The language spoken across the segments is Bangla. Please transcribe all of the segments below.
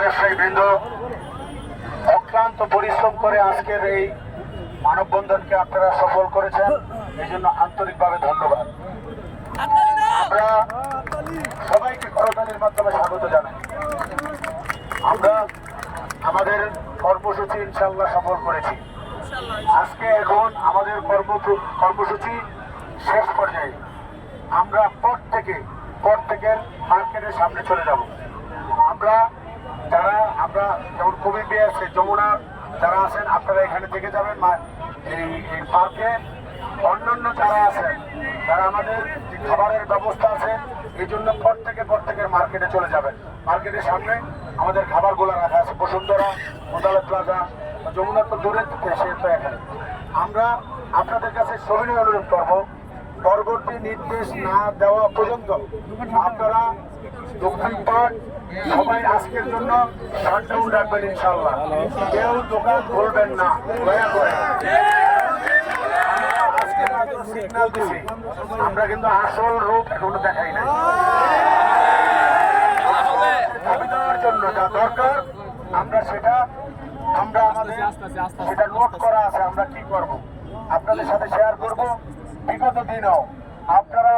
ব্যবসায়ীবৃন্দ, অক্লান্ত পরিশ্রম করে আজকের এই মানববন্ধনকে আপনারা সফল করেছেন, এই জন্য আন্তরিকভাবে ধন্যবাদ। আমরা সবাইকে করতালির মাধ্যমে স্বাগত জানাই। আমরা আমাদের কর্মসূচি ইনশাল্লাহ সফল করেছি। আজকে এখন আমাদের কর্মসূচি শেষ পর্যায়ে। আমরা প্রত্যেকের মার্কেটের সামনে চলে যাব। আমরা যেমন কবি বিয়ে আছে, যমুনা যারা আছেন আপনারা এখানে থেকে যাবেন এই পার্কে। অন্যান্য যারা আছেন তারা আমাদের যে খাবারের ব্যবস্থা আছে এই জন্য প্রত্যেকের মার্কেটে চলে যাবেন। মার্কেটের সামনে আমাদের খাবারগুলো রাখা আছে, বসুন্ধরা, মোদালত প্লাজা, যমুনা তো দূরের থেকে সে তো এখানে। আমরা আপনাদের কাছে সবিনয় অনুরোধ করবো, পরবর্তী নির্দেশ না দেওয়া পর্যন্ত আপনারা দোকানপাট সবাই আজকের জন্য শাটডাউন রাখবেন ইনশাল্লাহ। কেউ দোকান খুলবেন না, দয়া করে। সিগন্যাল দিছি, আমরা কিন্তু আসল রূপ এখনো দেখাই নাই। দাবি দেওয়ার জন্য যা দরকার আমরা আমাদের সেটা নোট করা আছে। আমরা কি করব আপনাদের সাথে শেয়ার করব। বিগত দিনও আপনারা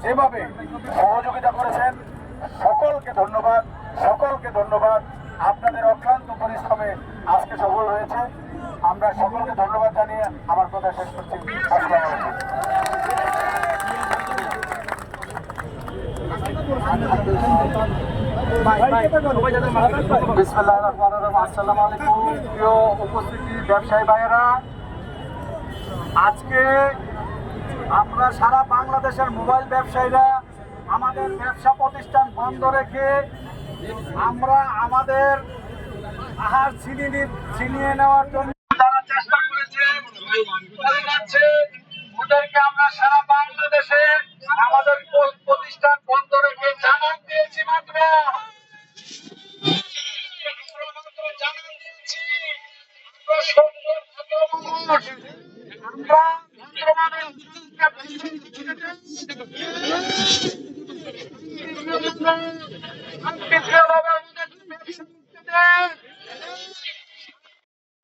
যেভাবে সহযোগিতা করেছেন সকলকে ধন্যবাদ। আপনাদের অক্লান্ত পরিশ্রমে আজকে সফল হয়েছে। আমরা সকলকে ধন্যবাদ জানিয়ে আমার কথা শেষ করছি। আসসালামু আলাইকুম। বিসমিল্লাহির রহমানির রহিম। আসসালামু আলাইকুম প্রিয় উপস্থিতি ব্যবসায়ী ভাইয়েরা, আজকে আমরা সারা বাংলাদেশের মোবাইল ব্যবসায়ীরা আমাদের ব্যবসা প্রতিষ্ঠান বন্ধ রেখে আমরা আমাদের আহার ছিনিয়ে নেওয়ার জন্য যারা চেষ্টা করেছে ওদেরকে আমরা সারা বাংলাদেশে আমাদের প্রতিষ্ঠান বন্ধ রেখে জানান দিয়েছি। মাত্র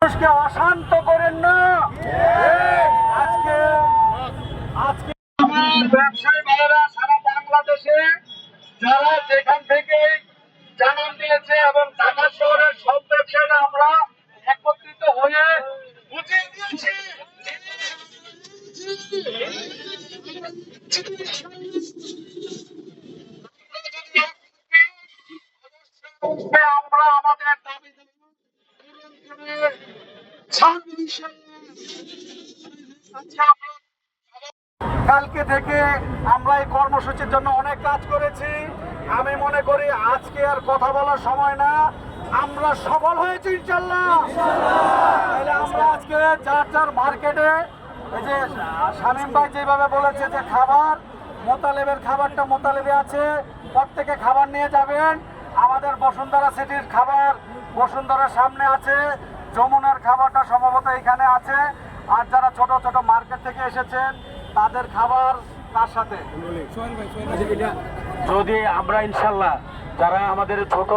মানুষকে অশান্ত করেন না। আজকে আমার ব্যবসায়ী ভাইয়েরা সারা বাংলাদেশে যারা যেখান থেকে জানান দিয়েছে এবং ঢাকা শহরের সব ব্যবসায়ীরা আমরা একত্রিত হয়ে বুঝিয়ে দিয়েছি আমরা আমাদের দাবি কালকে থেকে আমরা এই কর্মসূচির জন্য অনেক কাজ করেছি। আমি মনে করি আজকে আর কথা বলার সময় না, আমরা সফল হয়েছি ইনশাল্লাহ। তাহলে আমরা আজকে যার মার্কেটে এই যে শামীম ভাই যেভাবে বলেছে যে খাবার মোতালেবের খাবারটা মোতালেবে আছে, প্রত্যেকে খাবার নিয়ে যাবেন। আমাদের বসুন্ধরা সিটির খাবার বসুন্ধরার সামনে আছে, যমুনার খাবারটা সম্ভবত এখানে আছে। আর যারা ছোট ছোট মার্কেট থেকে এসেছেন তাদের খাবার তার সাথে যদি আমরা ইনশাল্লাহ যারা আমাদের ছোট